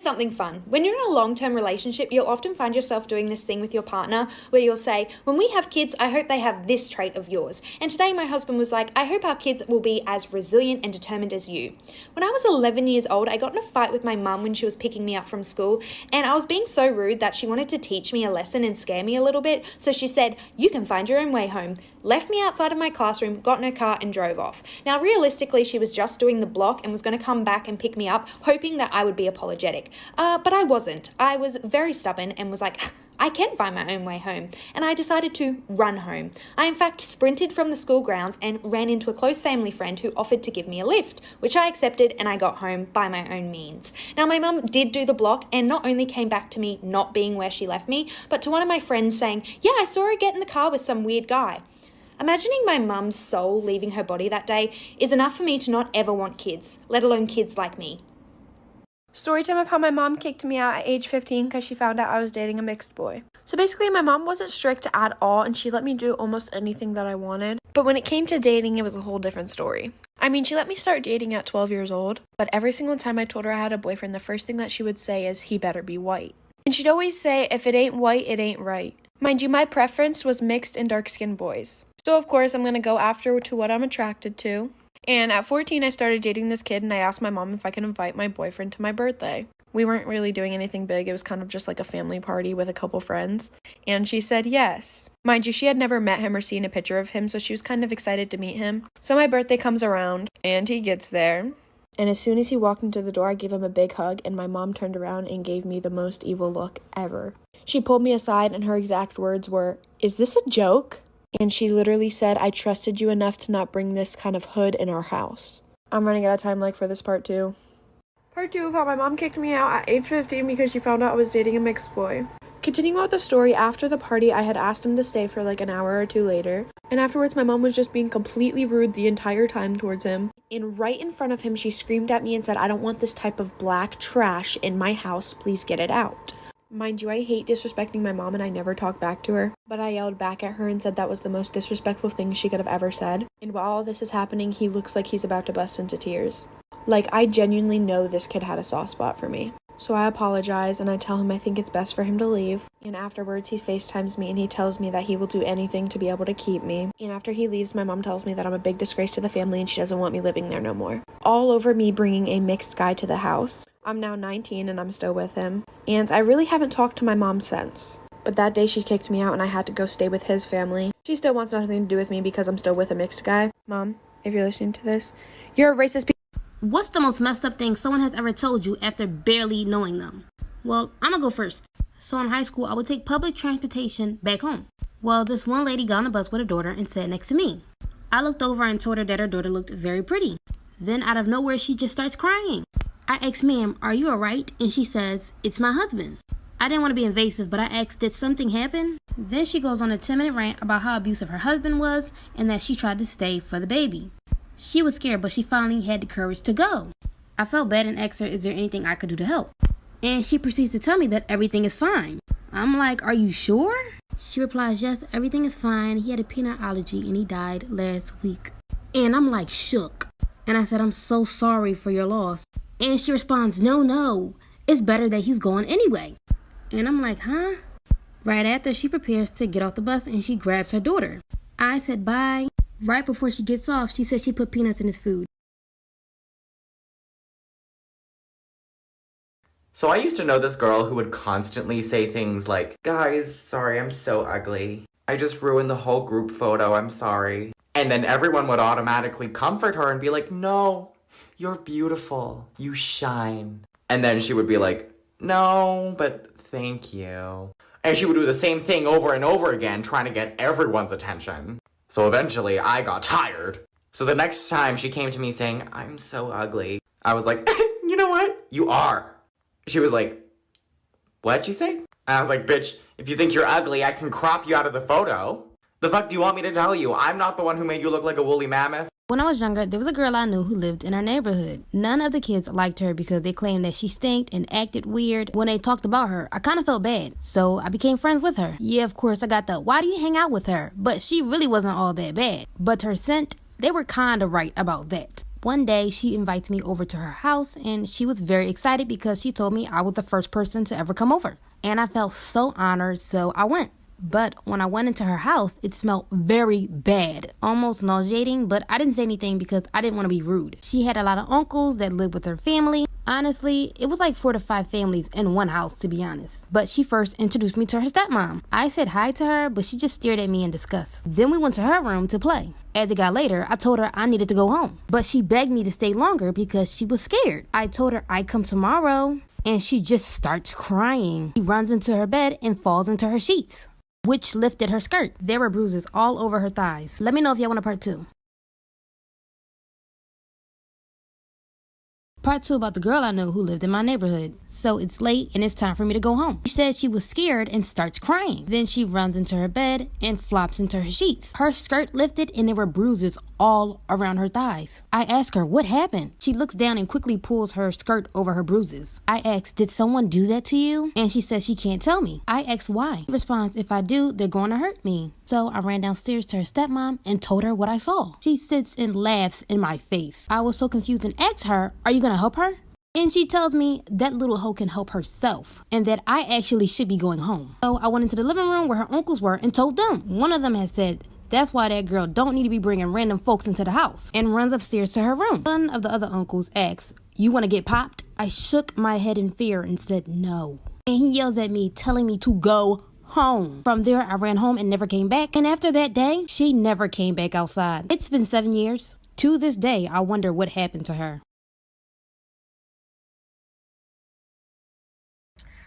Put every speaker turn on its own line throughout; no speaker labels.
Something fun. When you're in a long-term relationship, you'll often find yourself doing this thing with your partner where you'll say, when we have kids, I hope they have this trait of yours. And today my husband was like, I hope our kids will be as resilient and determined as you. When I was 11 years old, I got in a fight with my mum when she was picking me up from school, and I was being so rude that she wanted to teach me a lesson and scare me a little bit. So she said, you can find your own way home. Left me outside of my classroom, got in her car and drove off. Now, realistically, she was just doing the block and was going to come back and pick me up, hoping that I would be apologetic. But I wasn't. I was very stubborn and was like, I can find my own way home. And I decided to run home. I, in fact, sprinted from the school grounds and ran into a close family friend who offered to give me a lift, which I accepted, and I got home by my own means. Now, my mum did do the block and not only came back to me not being where she left me, but to one of my friends saying, yeah, I saw her get in the car with some weird guy. Imagining my mum's soul leaving her body that day is enough for me to not ever want kids, let alone kids like me.
Storytime of how my mom kicked me out at age 15 because she found out I was dating a mixed boy. So basically, my mom wasn't strict at all, and she let me do almost anything that I wanted. But when it came to dating, it was a whole different story. I mean, she let me start dating at 12 years old, but every single time I told her I had a boyfriend, the first thing that she would say is, he better be white. And she'd always say, if it ain't white, it ain't right. Mind you, my preference was mixed and dark-skinned boys. So of course, I'm going to go after to what I'm attracted to. And at 14, I started dating this kid, and I asked my mom if I could invite my boyfriend to my birthday. We weren't really doing anything big. It was kind of just like a family party with a couple friends. And she said yes. Mind you, she had never met him or seen a picture of him, so she was kind of excited to meet him. So my birthday comes around, and he gets there. And as soon as he walked into the door, I gave him a big hug, and my mom turned around and gave me the most evil look ever. She pulled me aside, and her exact words were, "Is this a joke?" And she literally said, I trusted you enough to not bring this kind of hood in our house. I'm running out of time for this part 2. Part 2 of how my mom kicked me out at age 15 because she found out I was dating a mixed boy. Continuing with the story, after the party, I had asked him to stay for like an hour or two later. And afterwards, my mom was just being completely rude the entire time towards him. And right in front of him, she screamed at me and said, I don't want this type of black trash in my house. Please get it out. Mind you, I hate disrespecting my mom, and I never talked back to her, but I yelled back at her and said that was the most disrespectful thing she could have ever said. And while all this is happening, he looks like he's about to bust into tears. Like, I genuinely know this kid had a soft spot for me. So I apologize, and I tell him I think it's best for him to leave. And afterwards, he FaceTimes me, and he tells me that he will do anything to be able to keep me. And after he leaves, my mom tells me that I'm a big disgrace to the family, and she doesn't want me living there no more. All over me bringing a mixed guy to the house. I'm now 19 and I'm still with him. And I really haven't talked to my mom since. But that day she kicked me out and I had to go stay with his family. She still wants nothing to do with me because I'm still with a mixed guy. Mom, if you're listening to this, you're a racist piece.
What's the most messed up thing someone has ever told you after barely knowing them? Well, I'm gonna go first. So in high school, I would take public transportation back home. Well, this one lady got on a bus with her daughter and sat next to me. I looked over and told her that her daughter looked very pretty. Then out of nowhere, she just starts crying. I asked, ma'am, are you alright? And she says, it's my husband. I didn't want to be invasive, but I asked, did something happen? Then she goes on a 10-minute rant about how abusive her husband was and that she tried to stay for the baby. She was scared, but she finally had the courage to go. I felt bad and asked her, is there anything I could do to help? And she proceeds to tell me that everything is fine. I'm like, are you sure? She replies, yes, everything is fine. He had a peanut allergy and he died last week. And I'm like shook. And I said, I'm so sorry for your loss. And she responds, no, it's better that he's gone anyway. And I'm like, huh? Right after, she prepares to get off the bus and she grabs her daughter. I said bye. Right before she gets off, she said she put peanuts in his food.
So I used to know this girl who would constantly say things like, guys, sorry, I'm so ugly. I just ruined the whole group photo, I'm sorry. And then everyone would automatically comfort her and be like, no, you're beautiful, you shine. And then she would be like, no, but thank you. And she would do the same thing over and over again, trying to get everyone's attention. So eventually, I got tired. So the next time she came to me saying, I'm so ugly, I was like, you know what? You are. She was like, what'd you say? And I was like, bitch, if you think you're ugly, I can crop you out of the photo. The fuck do you want me to tell you? I'm not the one who made you look like a woolly mammoth.
When I was younger, there was a girl I knew who lived in our neighborhood. None of the kids liked her because they claimed that she stinked and acted weird. When they talked about her, I kind of felt bad, so I became friends with her. Yeah, of course, I got the, why do you hang out with her? But she really wasn't all that bad. But her scent, they were kind of right about that. One day, she invites me over to her house, and she was very excited because she told me I was the first person to ever come over. And I felt so honored, so I went. But when I went into her house, it smelled very bad, almost nauseating, but I didn't say anything because I didn't want to be rude. She had a lot of uncles that lived with her family. Honestly, it was like 4 to 5 families in one house, to be honest. But she first introduced me to her stepmom. I said hi to her, but she just stared at me in disgust. Then we went to her room to play. As it got later, I told her I needed to go home. But she begged me to stay longer because she was scared. I told her I'd come tomorrow, and she just starts crying. She runs into her bed and falls into her sheets, which lifted her skirt. There were bruises all over her thighs. Let me know if y'all want a part 2. Part 2 about the girl I know who lived in my neighborhood. So it's late and it's time for me to go home. She said she was scared and starts crying. Then she runs into her bed and flops into her sheets. Her skirt lifted and there were bruises all around her thighs. I ask her, what happened? She looks down and quickly pulls her skirt over her bruises. I ask, did someone do that to you? And she says she can't tell me. I ask why. She responds, if I do, they're going to hurt me. So I ran downstairs to her stepmom and told her what I saw. She sits and laughs in my face. I was so confused and asked her, are you gonna help her? And she tells me that little hoe can help herself and that I actually should be going home. So I went into the living room where her uncles were and told them. One of them had said, that's why that girl don't need to be bringing random folks into the house, and runs upstairs to her room. One of the other uncles asks, you want to get popped? I shook my head in fear and said no. And he yells at me, telling me to go home. From there, I ran home and never came back. And after that day, she never came back outside. It's been 7 years. To this day, I wonder what happened to her.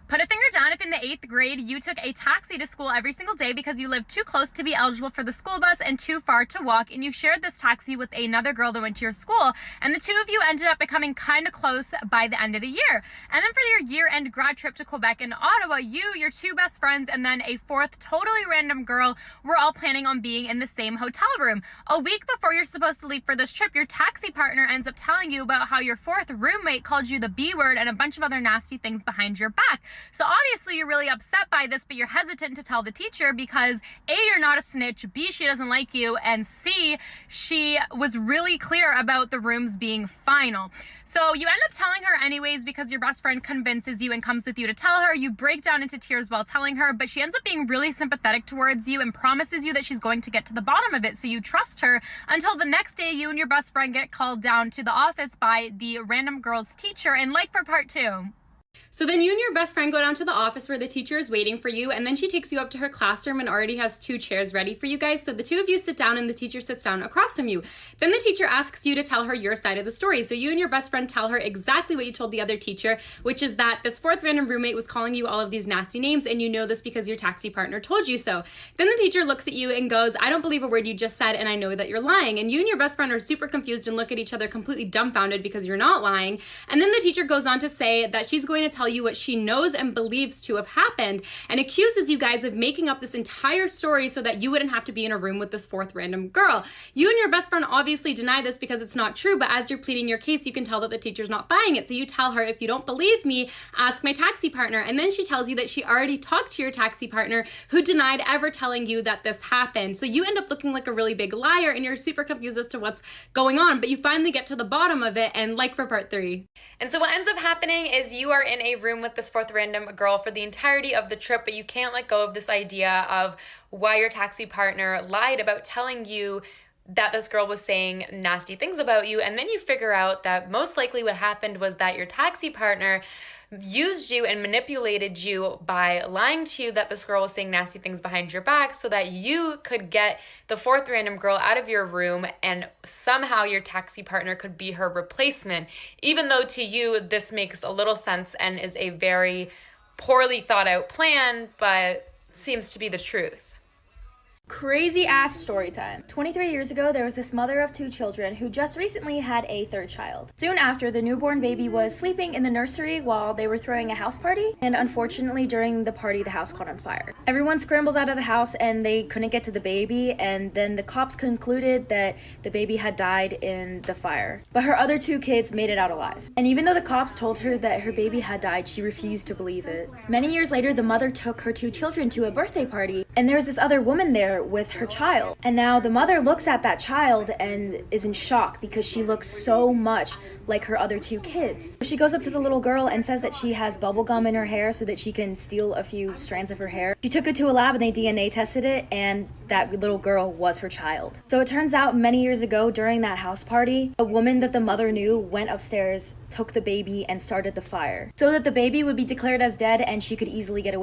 Put a finger down if in the 8th grade you took a taxi to school every single day because you lived too close to be eligible for the school bus and too far to walk, and you shared this taxi with another girl that went to your school, and the two of you ended up becoming kind of close by the end of the year. And then for your year-end grad trip to Quebec and Ottawa, you, your 2 best friends, and then a 4th totally random girl were all planning on being in the same hotel room. A week before you're supposed to leave for this trip, your taxi partner ends up telling you about how your 4th roommate called you the B word and a bunch of other nasty things behind your back. So obviously you're really upset by this, but you're hesitant to tell the teacher because A, you're not a snitch, B, she doesn't like you, and C, she was really clear about the rooms being final. So you end up telling her anyways because your best friend convinces you and comes with you to tell her. You break down into tears while telling her, but she ends up being really sympathetic towards you and promises you that she's going to get to the bottom of it. So you trust her until the next day you and your best friend get called down to the office by the random girl's teacher, and like for part 2.
So then you and your best friend go down to the office where the teacher is waiting for you, and then she takes you up to her classroom and already has 2 chairs ready for you guys. So the 2 of you sit down and the teacher sits down across from you. Then the teacher asks you to tell her your side of the story. So you and your best friend tell her exactly what you told the other teacher, which is that this 4th random roommate was calling you all of these nasty names, and you know this because your taxi partner told you so. Then the teacher looks at you and goes, I don't believe a word you just said, and I know that you're lying. And you and your best friend are super confused and look at each other completely dumbfounded because you're not lying. And then the teacher goes on to say that she's going to tell you what she knows and believes to have happened, and accuses you guys of making up this entire story so that you wouldn't have to be in a room with this 4th random girl. You and your best friend obviously deny this because it's not true, but as you're pleading your case, you can tell that the teacher's not buying it. So you tell her, if you don't believe me, ask my taxi partner. And then she tells you that she already talked to your taxi partner, who denied ever telling you that this happened. So you end up looking like a really big liar, and you're super confused as to what's going on, but you finally get to the bottom of it, and like for part 3.
And so what ends up happening is you are in a room with this 4th random girl for the entirety of the trip, but you can't let go of this idea of why your taxi partner lied about telling you that this girl was saying nasty things about you. And then you figure out that most likely what happened was that your taxi partner used you and manipulated you by lying to you that this girl was saying nasty things behind your back so that you could get the 4th random girl out of your room, and somehow your taxi partner could be her replacement, even though to you this makes a little sense and is a very poorly thought out plan, but seems to be the truth.
Crazy ass story time. 23 years ago, there was this mother of 2 children who just recently had a 3rd child. Soon after, the newborn baby was sleeping in the nursery while they were throwing a house party, and unfortunately during the party, the house caught on fire. Everyone scrambles out of the house and they couldn't get to the baby, and then the cops concluded that the baby had died in the fire. But her other 2 kids made it out alive. And even though the cops told her that her baby had died, she refused to believe it. Many years later, the mother took her 2 children to a birthday party, and there was this other woman there mother with her child. And now the mother looks at that child and is in shock because she looks so much like her other two kids. She goes up to the little girl and says that she has bubble gum in her hair so that she can steal a few strands of her hair. She took it to a lab and they DNA tested it, and that little girl was her child. So it turns out many years ago during that house party, a woman that the mother knew went upstairs, took the baby, and started the fire so that the baby would be declared as dead and she could easily get away.